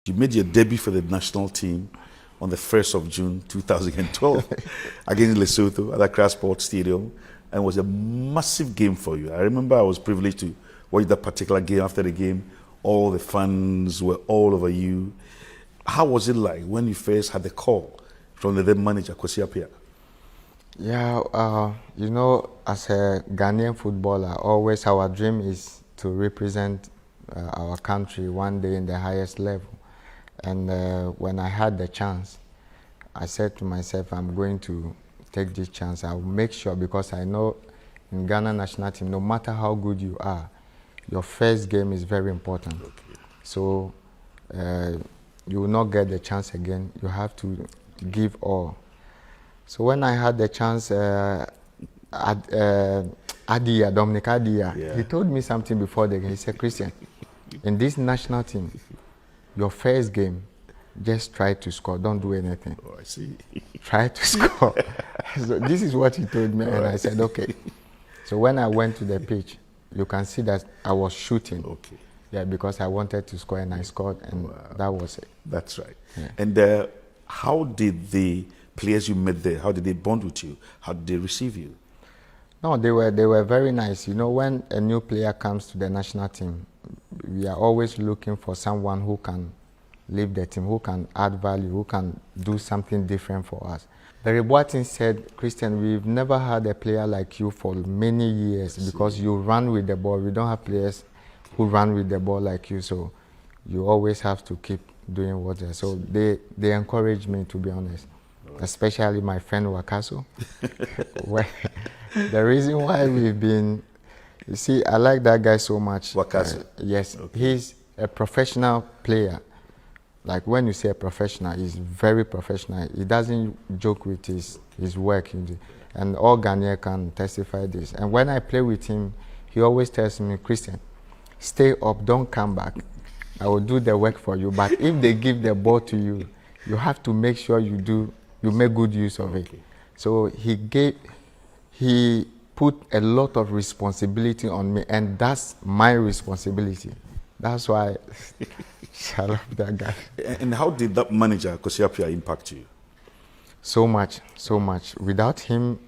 You made your debut for the national team on the 1st of June 2012 against Lesotho at Accra Sports Stadium, and it was a massive game for you. I remember I was privileged to watch that particular game. After the game, all the fans were all over you. How was it like when you first had the call from the then manager, Kwesi Appiah? Yeah, you know, as a Ghanaian footballer, always our dream is to represent our country one day in the highest level. And when I had the chance, I said to myself, I'm going to take this chance. I'll make sure, because I know in Ghana national team, no matter how good you are, your first game is very important. Okay. So you will not get the chance again. You have to give all. So when I had the chance, Dominic Adia, yeah, he told me something before the game. He said, Christian, in this national team, your first game, just try to score. Don't do anything. Oh, I see. Try to score. So this is what he told me, and I said, okay. So when I went to the pitch, you can see that I was shooting. Okay. Yeah, because I wanted to score, and I scored, and that was it. That's right. Yeah. And how did the players you met there, how did they bond with you? How did they receive you? No, they were very nice. You know, when a new player comes to the national team, we are always looking for someone who can lead the team, who can add value, who can do something different for us. The Yeboah team said, Christian, we've never had a player like you for many years because you run with the ball. We don't have players who run with the ball like you, so you always have to keep doing what they're. So they encouraged me, to be honest, especially my friend Wakaso. The reason why we've been, you see, I like that guy so much. Wakaso? Yes, okay. He's a professional player. Like when you say a professional, he's very professional. He doesn't joke with his work. And all Ghanaians can testify this. And when I play with him, he always tells me, Christian, stay up, don't come back. I will do the work for you. But if they give the ball to you, you have to make sure you make good use of it. So he put a lot of responsibility on me, and that's my responsibility. That's why I love that guy. And how did that manager, Kwesi Appiah, impact you? So much, so much. Without him,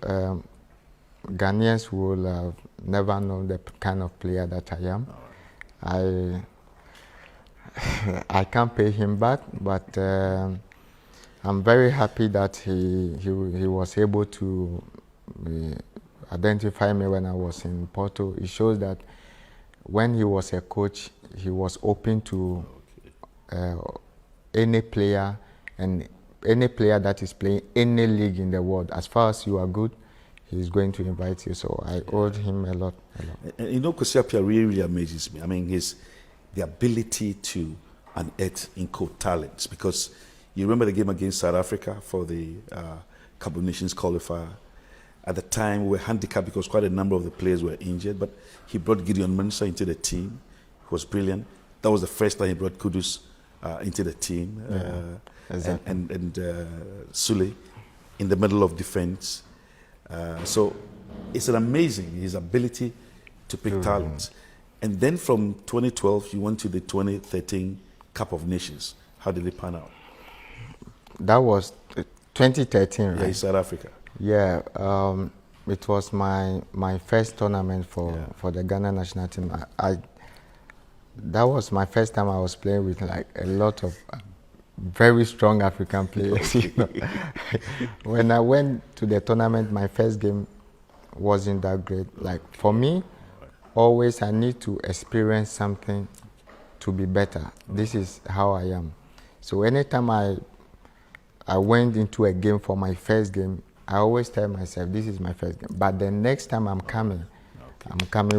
Ghanaians will have never known the kind of player that I am. Right. I can't pay him back, but I'm very happy that he was able to identify me when I was in Porto. It shows that when he was a coach, he was open to any player, and any player that is playing any league in the world. As far as you are good, he's going to invite you. So I owed him a lot. And you know, Kwesi Appiah really amazes me. I mean, the ability to unearth in quote talents, because you remember the game against South Africa for the Cup of Nations qualifier. At the time, we were handicapped because quite a number of the players were injured, but he brought Gideon Mensah into the team. He was brilliant. That was the first time he brought Kudus into the team. Exactly. And Sule in the middle of defense. So it's an amazing, his ability to pick talents. And then from 2012, you went to the 2013 Cup of Nations. How did it pan out? That was 2013, right? Yeah, in South Africa. Yeah, it was my first tournament for the Ghana national team. That was my first time I was playing with like a lot of very strong African players. You know? When I went to the tournament, my first game wasn't that great. Like for me, always I need to experience something to be better. This is how I am. So anytime I went into a game for my first game, I always tell myself, this is my first game. But the next time I'm coming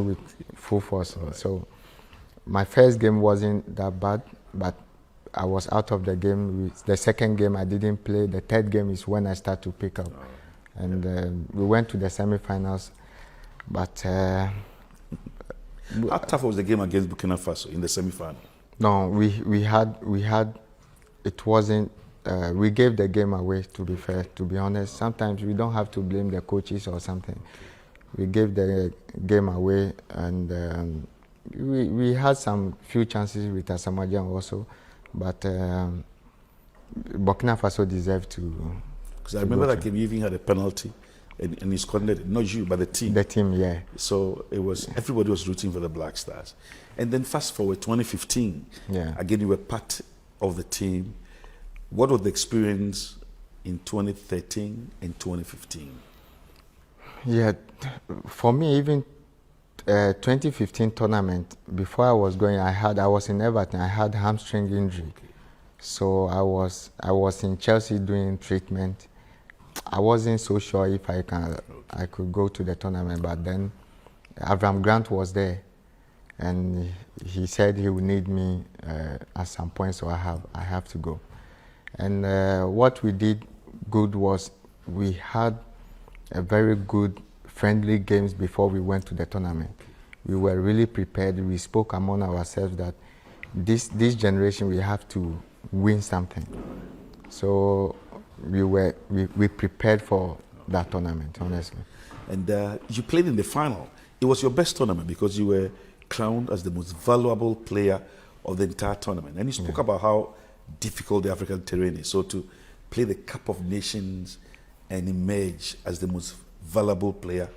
with full force. Right. So my first game wasn't that bad, but I was out of the game. The second game I didn't play. The third game is when I start to pick up. And we went to the semifinals. But how tough was the game against Burkina Faso in the semifinal? No, we had it wasn't. We gave the game away, to be fair, to be honest. Sometimes we don't have to blame the coaches or something. We gave the game away, and we had some few chances with Asamajan also, but Burkina Faso deserved to. Because I remember that game, you even had a penalty, and he scored it. Not you, but the team. The team, yeah. So it was everybody was rooting for the Black Stars, and then fast forward 2015. Yeah. Again, you were part of the team. What was the experience in 2013 and 2015? Yeah, for me, even 2015 tournament, before I was going, I was in Everton. I had hamstring injury, so I was in Chelsea doing treatment. I wasn't so sure if I could go to the tournament, but then Avram Grant was there, and he said he would need me at some point, so I have to go. And what we did good was we had a very good friendly games before we went to the tournament. We were really prepared. We spoke among ourselves that this generation we have to win something. So we prepared for that tournament, honestly. And you played in the final. It was your best tournament because you were crowned as the most valuable player of the entire tournament. And you spoke about how difficult the African terrain is. So to play the Cup of Nations and emerge as the most valuable player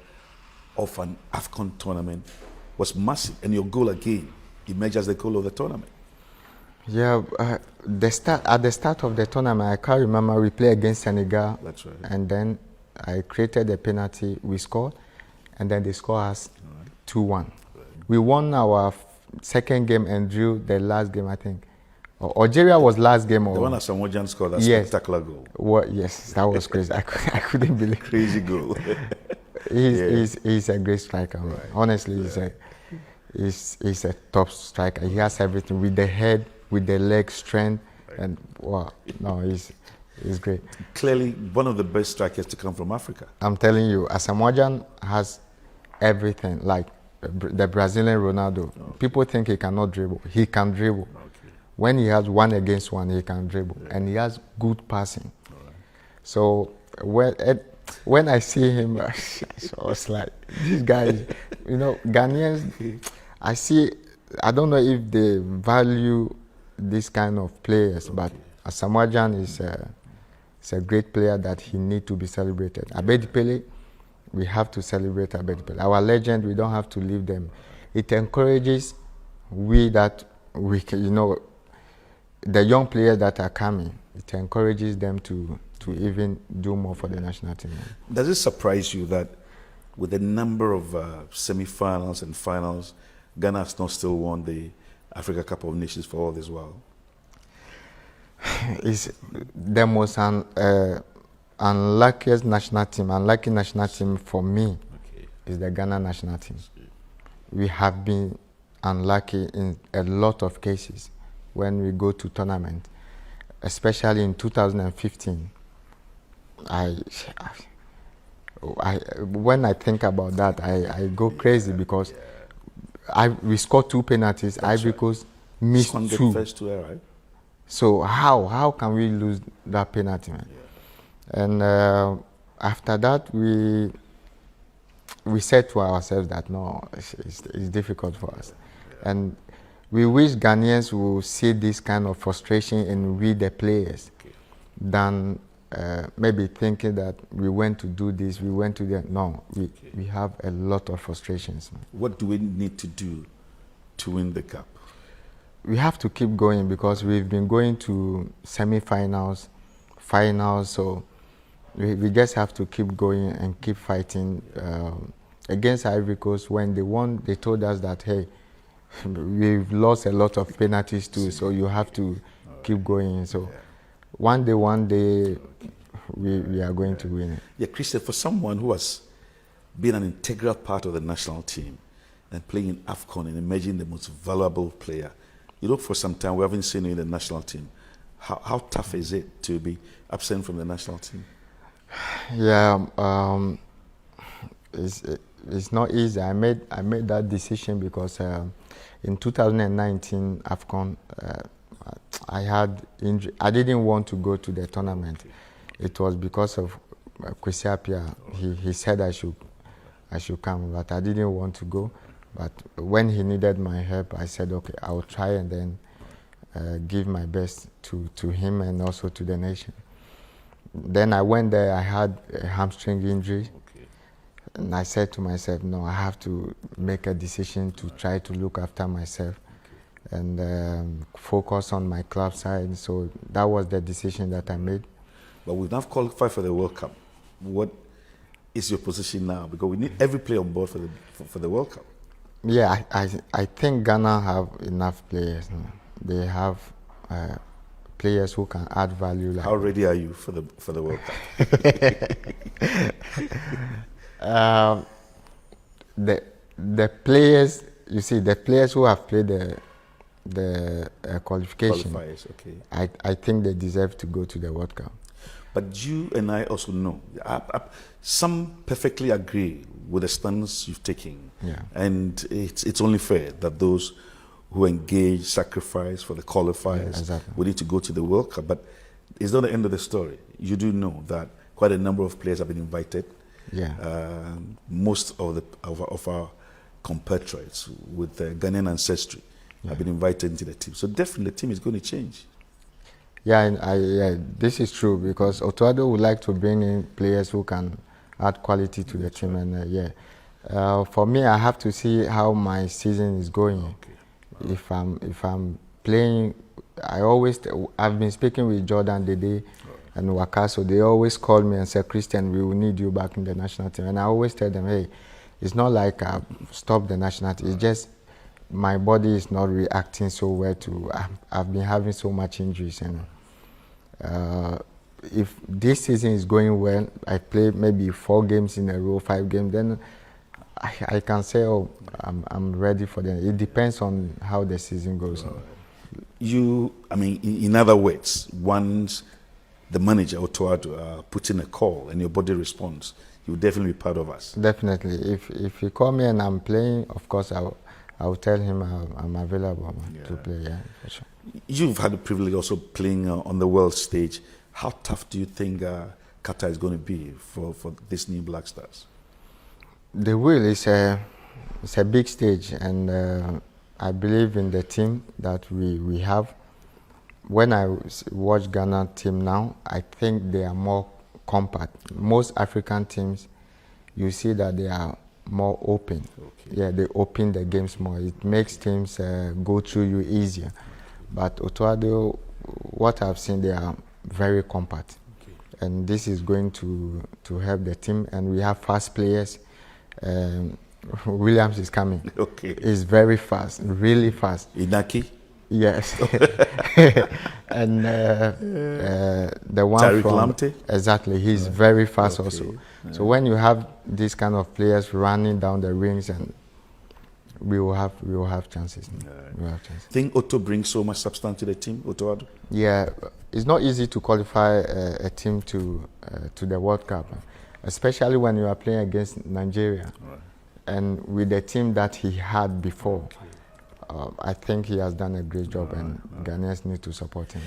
of an AFCON tournament was massive. And your goal again emerged as the goal of the tournament. Yeah, at the start of the tournament, I can't remember, we played against Senegal. That's right. And then I created a penalty, we scored, and then they scored us 2-1. Right. We won our second game and drew the last game, I think. Algeria was last game. The one that Samojan scored, that spectacular goal. Yes, that was crazy. I couldn't believe it. Crazy goal. He's a great striker. Right. Honestly, he's a top striker. He has everything with the head, with the leg strength, and wow, no, he's great. Clearly, one of the best strikers to come from Africa. I'm telling you, Asamoah has everything, like the Brazilian Ronaldo. Okay. People think he cannot dribble. He can dribble. Okay. When he has 1-against-1, he can dribble, and he has good passing. Right. So when I see him, I was like, this guy, Ghanaians, I don't know if they value this kind of players, but Asamoah is a great player that he needs to be celebrated. Abedi Pele, we have to celebrate Abedi Pele. Our legend, we don't have to leave them. It encourages the young players that are coming, it encourages them to even do more for the national team. Does it surprise you that with the number of semi-finals and finals, Ghana has not still won the Africa Cup of Nations for all this while? It's the most unlucky national team for me is the Ghana national team. We have been unlucky in a lot of cases when we go to tournament, especially in 2015. When I think about that, I go crazy because we scored 2 penalties. Ivory Coast missed 2. First 2, right? So how can we lose that penalty, man? Yeah. And after that, we said to ourselves that no, it's difficult for us, and we wish Ghanaians will see this kind of frustration in we the players, than maybe thinking that we went to do this, we went to that. No, we have a lot of frustrations. What do we need to do to win the cup? We have to keep going because we've been going to semi-finals, finals, so we just have to keep going and keep fighting. Against Ivory Coast, when they won, they told us that, hey, we've lost a lot of penalties too, so you have to keep going. So one day, we are going to win it. Yeah, Christian, for someone who has been an integral part of the national team and playing in AFCON and emerging the most valuable player, for some time, we haven't seen you in the national team. How tough is it to be absent from the national team? Yeah, it's not easy. I made that decision because in 2019 AFCON, I had injury. I didn't want to go to the tournament. It was because of Kwesi Appiah. He said I should come, but I didn't want to go. But when he needed my help, I said, okay, I will try. And then give my best to him and also to the nation. Then I went there, I had a hamstring injury. Okay. And I said to myself, no, I have to make a decision to try to look after myself and focus on my club side. So that was the decision that I made. But we've now qualified for the World Cup. What is your position now? Because we need every player on board for the World Cup. Yeah, I think Ghana have enough players now. They have players who can add value. Like how ready are you for the World Cup? The players, you see, the players who have played the qualification, Qualifiers, okay. I think they deserve to go to the World Cup. But you and I also know, some perfectly agree with the stance you've taken. Yeah. And it's only fair that those who engage, sacrifice for the qualifiers, yeah, exactly. will need to go to the World Cup. But it's not the end of the story. You do know that quite a number of players have been invited. Yeah. Most of our compatriots with Ghanaian ancestry have been invited into the team. So definitely the team is going to change. Yeah, this is true because Otuado would like to bring in players who can add quality to the team. And for me, I have to see how my season is going. Okay. If I'm playing, I've been speaking with Jordan Dede and Wakaso. They always call me and say, Christian, we will need you back in the national team. And I always tell them, hey, it's not like I've stopped the national team. It's just my body is not reacting so well to. I've been having so much injuries, and if this season is going well, I play maybe 4 games in a row, 5 games, then I can say, oh, I'm ready for them. It depends on how the season goes. In other words, once the manager Otuado puts in a call and your body responds, you'll definitely be part of us. Definitely. If you call me and I'm playing, of course I'll tell him I'm available to play. Yeah, for sure. You've had the privilege also playing on the world stage. How tough do you think Qatar is going to be for these new Black Stars? The will is it's a big stage, and I believe in the team that we have. When I watch Ghana team now, I think they are more compact. Most African teams, you see that they are more open. Okay. Yeah, they open the games more. It makes teams go through you easier. But Otuado, what I've seen, they are very compact. Okay. And this is going to help the team. And we have fast players. Williams is coming. Okay. He's very fast, really fast. Inaki? Yes. And the one Tariq from Lamptey? Exactly, he's very fast also. Yeah. So when you have these kind of players running down the rings, and we will have chances. We will have chances. Think Otto brings so much substance to the team, Otuado? Yeah, it's not easy to qualify a team to the World Cup, especially when you are playing against Nigeria, right. And with the team that he had before. Okay. I think he has done a great job, and Ghanaians need to support him.